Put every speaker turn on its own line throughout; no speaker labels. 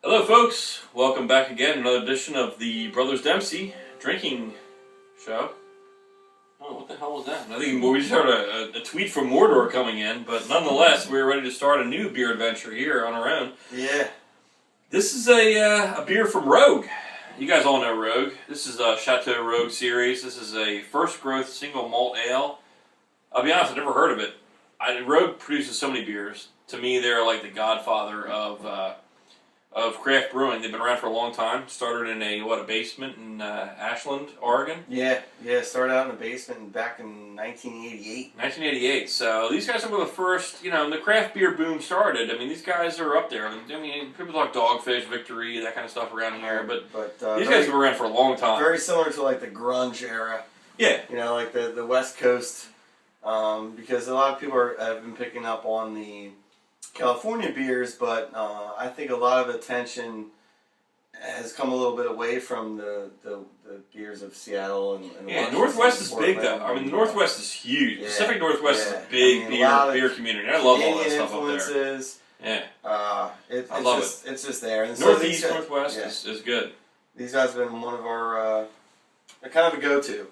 Hello folks, welcome back again, another edition of the Brothers Dempsey drinking show. Oh, what the hell was that? I think we just heard a tweet from Mordor coming in, but nonetheless, we're ready to start a new beer adventure here on our own.
Yeah.
This is a beer from Rogue. You guys all know Rogue. This is a Chateau Rogue series. This is a first growth single malt ale. I'll be honest, I've never heard of it. Rogue produces so many beers. To me, they're like the godfather of craft brewing. They've been around for a long time. Started in a basement in Ashland, Oregon.
Yeah. Started out in the basement back in 1988.
1988. So these guys are one of the first, when the craft beer boom started. I mean, these guys are up there. I mean, people talk Dogfish, Victory, that kind of stuff around here, but these guys have been around for a long time.
Very similar to like the grunge era.
Yeah.
Like the West Coast, because a lot of people have been picking up on the California beers, but I think a lot of attention has come a little bit away from the beers of Seattle and Washington.
Northwest is big though. I mean, the Northwest is huge.
Yeah,
Pacific Northwest is a big beer community. I love all that stuff up there. Yeah,
I love it. It's just there. And
Northeast, Northwest is good.
These guys have been one of our they're kind of a go-to.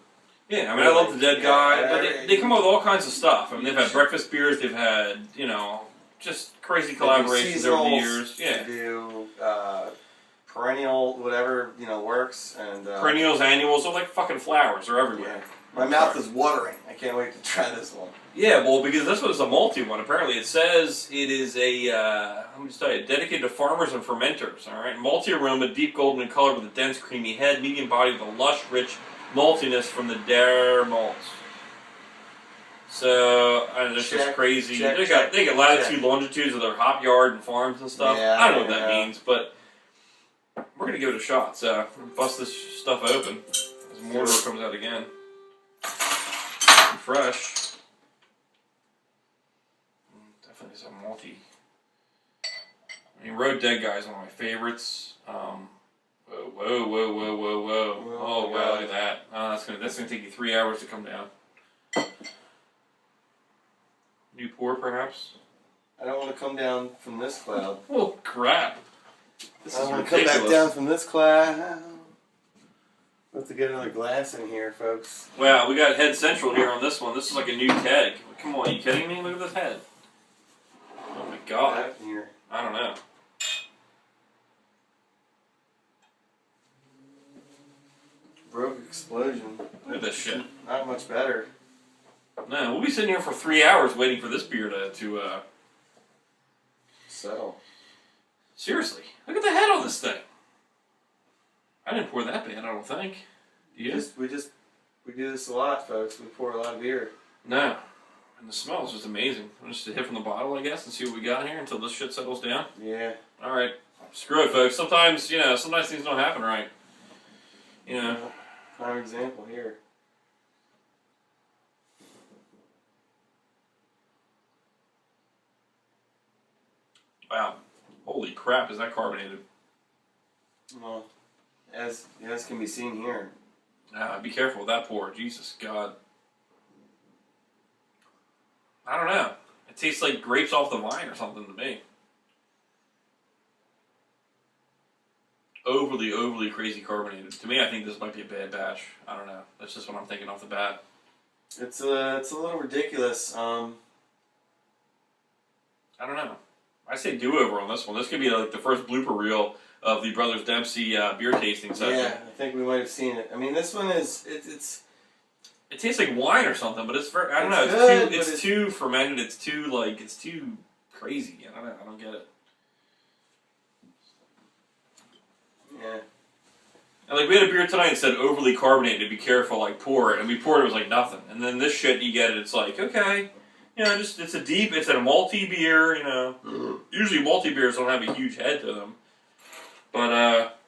Yeah, I mean, I love the Dead Guy, but they come up with all kinds of stuff. I mean, they've had breakfast beers. They've had just crazy collaborations over the years. Yeah.
They do perennial, whatever, works. And
perennials, annuals, they're like fucking flowers. They're everywhere.
Yeah. My mouth is watering. I can't wait to try this one.
Yeah, well, because this one is a malty one. Apparently, it says it is let me just tell you, dedicated to farmers and fermenters. All right, malty aroma, deep golden in color with a dense, creamy head, medium body with a lush, rich maltiness from the Dare malts. So, there's just crazy. They got latitude, longitudes of their hop yard and farms and stuff.
Yeah,
I don't know what that means, but we're going to give it a shot. So, bust this stuff open as Mordor comes out again. And fresh. Definitely some malty. I mean, Road Dead Guy is one of my favorites. Whoa. Oh, wow, look at that. That's gonna take you 3 hours to come down. New pour, perhaps?
I don't want to come down from this cloud.
Oh, crap. This is
want
ridiculous.
to come back down from this cloud. We'll have to get another glass in here, folks.
Wow, we got head central here on this one. This is like a new keg. Come on, are you kidding me? Look at this head. Oh my god.
Here.
I don't know.
Rogue Explosion.
Look at this shit.
Not much better.
No, we'll be sitting here for 3 hours waiting for this beer to
settle.
Seriously, look at the head on this thing. I didn't pour that bad, I don't think. Do you?
We do this a lot, folks. We pour a lot of beer.
No. And the smell is just amazing. Just a hit from the bottle, I guess, and see what we got here until this shit settles down.
Yeah.
Alright. Screw it, folks. Sometimes things don't happen right.
Prime example here.
Wow. Holy crap, is that carbonated?
Well, as can be seen here.
Be careful with that pour. Jesus God. I don't know. It tastes like grapes off the vine or something to me. Overly crazy carbonated. To me, I think this might be a bad batch. I don't know. That's just what I'm thinking off the bat.
It's a little ridiculous.
I don't know. I say do-over on this one. This could be like the first blooper reel of the Brothers Dempsey beer tasting session.
Yeah, I think we might have seen it. I mean, this one is
it tastes like wine or something, but it's very, I don't know. It's too fermented. It's too crazy. I don't know. I don't get it.
Yeah.
And we had a beer tonight that said overly carbonated. Be careful, pour it. And we poured it, was like nothing. And then this shit, you get it. It's like, okay. It's a malty beer, Usually malty beers don't have a huge head to them. But,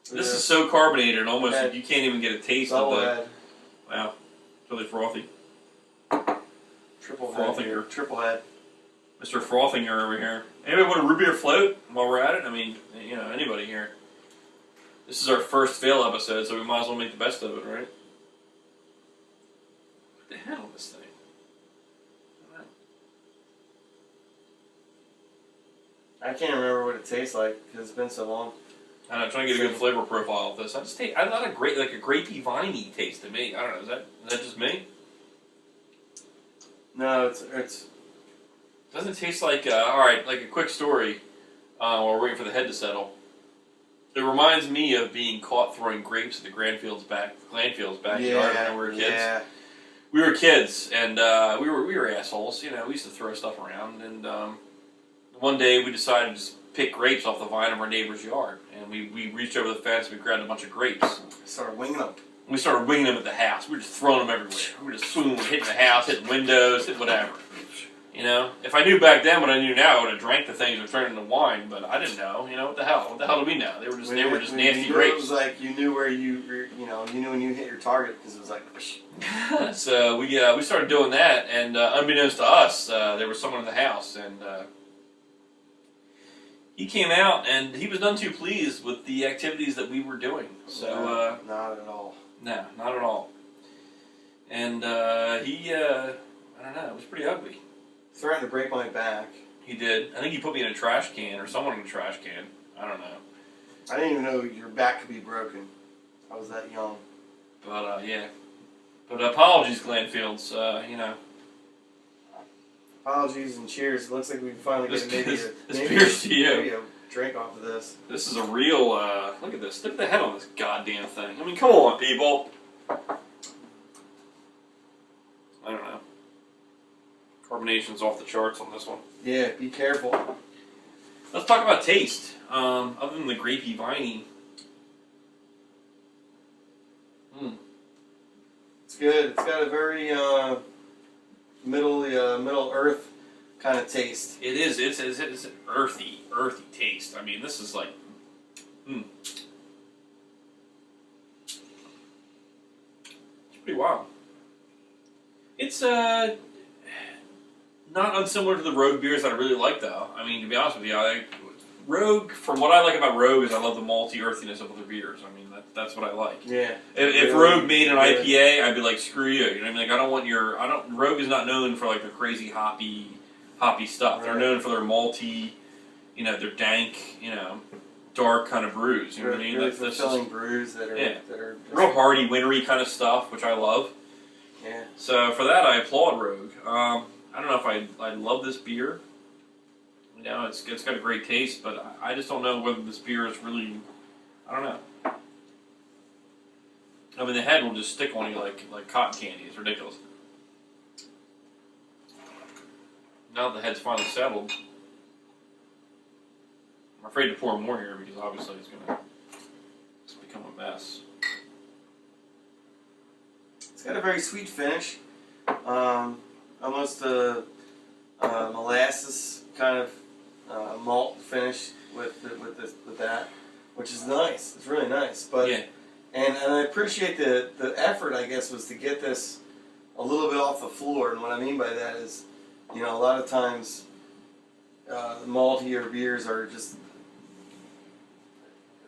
this is so carbonated, almost, you can't even get a taste of the... Wow. It's really frothy.
Triple head.
Mr. Frothinger over here. Anybody want a root beer float while we're at it? I mean, anybody here. This is our first fail episode, so we might as well make the best of it, right? What the hell is this thing?
I can't remember what it tastes like because it's been so long.
I don't know, trying to get a good flavor profile of this. I got a great, like a grapey, viney taste to me. I don't know, is that just me?
No, it's
Doesn't taste like, alright, like a quick story while we're waiting for the head to settle. It reminds me of being caught throwing grapes at the Glanfield's backyard when we were kids.
Yeah.
We were kids, and we were assholes. You know, we used to throw stuff around. And one day we decided to just pick grapes off the vine of our neighbor's yard. And we reached over the fence, we grabbed a bunch of grapes.
Started winging them.
We started winging them at the house. We were just throwing them everywhere. We were just boom, hitting the house, hitting windows, hitting whatever. You know, if I knew back then what I knew now, I would have drank the things and turned into wine. But I didn't know. You know, what the hell? What the hell do we know? They were just nasty grapes.
It was like you knew where you knew when you hit your target because it was like.
So we started doing that, and unbeknownst to us, there was someone in the house, and he came out, and he was none too pleased with the activities that we were doing. So
not at all.
No, not at all. And he, I don't know, it was pretty ugly.
Threatened to break my back.
He did. I think he put me in a trash can, or someone in a trash can. I don't know.
I didn't even know your back could be broken. I was that young.
But yeah. But apologies, Glanfields. You know.
Apologies and cheers. It looks like we finally get
this beer's to you.
maybe a drink off of this.
This is a real. Look at this. Look at the head on this goddamn thing. I mean, come on, people. I don't know. Carbonation's off the charts on this one.
Yeah, be careful.
Let's talk about taste. Other than the grapey, viney.
It's good. It's got a very middle earth kind of taste.
It is. It's an earthy taste. I mean, this is like. It's pretty wild. It's not unsimilar to the Rogue beers that I really like, though. I mean, to be honest with you, Rogue, from what I like about Rogue, is I love the malty earthiness of other beers. I mean, that's what I like.
Yeah.
If Rogue made an IPA, I'd be like, screw you. You know what I mean? Like, I don't want Rogue is not known for like their crazy hoppy stuff. Right. They're known for their malty, you know, their dank, you know, dark kind of brews. You know what I mean?
Really fulfilling brews that are just
real hearty, wintry kind of stuff, which I love.
Yeah.
So for that, I applaud Rogue. I don't know if I love this beer. You know, it's got a great taste, but I just don't know whether this beer is really. I don't know. I mean, the head will just stick on you like cotton candy. It's ridiculous. Now that the head's finally settled, I'm afraid to pour more here because obviously it's gonna become a mess.
It's got a very sweet finish, almost a molasses kind of malt finish with that, which is nice. It's really nice, but
yeah.
And I appreciate the effort. I guess was to get this a little bit off the floor, and what I mean by that is, you know, a lot of times maltier beers are just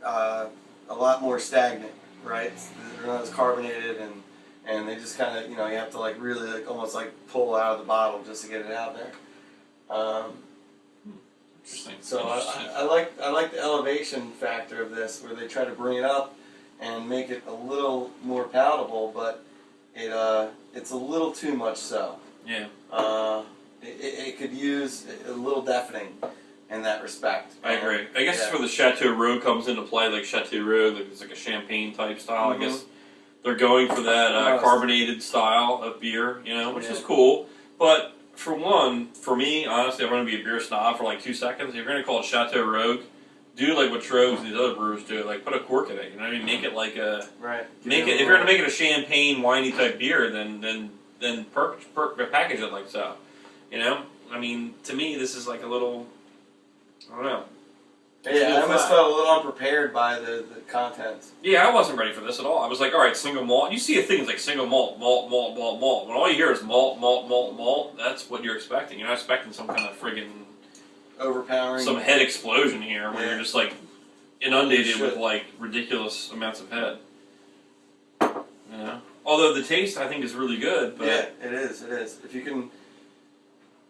a lot more stagnant, right? They're not as carbonated and they just kind of, you know, you have to like really like almost like pull out of the bottle just to get it out there.
Interesting.
So I like the elevation factor of this, where they try to bring it up and make it a little more palatable, but it's a little too much so.
Yeah.
It could use a little deafening in that respect.
I agree. I guess it's where the Chateau Rogue comes into play, like Chateau Rogue, like it's like a champagne type style. I guess they're going for that carbonated style of beer, you know, which is cool. But for me, honestly, I'm going to be a beer snob for like 2 seconds. If you're going to call it Chateau Rogue, do like what Trogs and these other brewers do, like put a cork in it. You know what I mean? Make it like a Make it if you're going to make it a champagne winey type beer, then package it like so. You know, I mean, to me, this is like a little. I don't know.
Yeah, I almost felt a little unprepared by the content.
Yeah, I wasn't ready for this at all. I was like, all right, single malt. You see things like single malt. When all you hear is malt, that's what you're expecting. You're not expecting some kind of friggin'
overpowering,
some head explosion here where you're just like inundated with like ridiculous amounts of head. You know? Although the taste I think is really good. But
yeah, it is. It is. If you can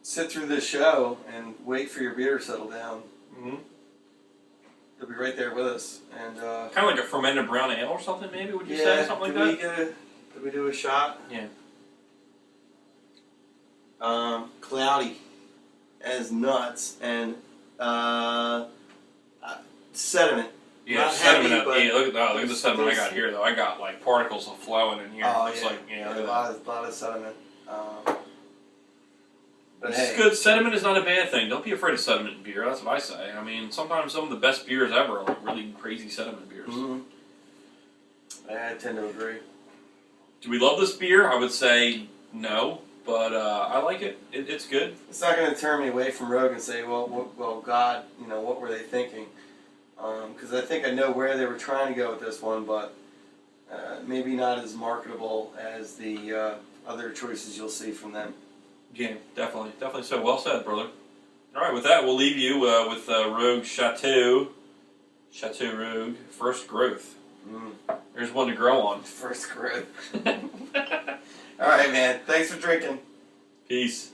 sit through this show and wait for your beer to settle down, Mm-hmm. They'll be right there with us, and
kind of like a fermented brown ale or something. Maybe would you say something like that?
Did we do a shot?
Yeah.
Cloudy as nuts and sediment.
Yeah,
Not
sediment.
heavy, but
look at the sediment I got here though. I got like particles of flowing in here.
Oh,
It's
yeah.
like
A lot of sediment. But
it's
hey,
good. Sediment is not a bad thing. Don't be afraid of sediment in beer. That's what I say. I mean, sometimes some of the best beers ever are like really crazy sediment beers.
mm-hmm. I tend to agree.
Do we love this beer? I would say no, but I like it. It's good.
It's not going to turn me away from Rogue and say, well, God, what were they thinking? Because I think I know where they were trying to go with this one, but maybe not as marketable as the other choices you'll see from them.
Yeah, definitely so. Well said, brother. All right, with that, we'll leave you with Rogue Chateau Rogue First Growth. There's one to grow on.
First growth. All right, man. Thanks for drinking.
Peace.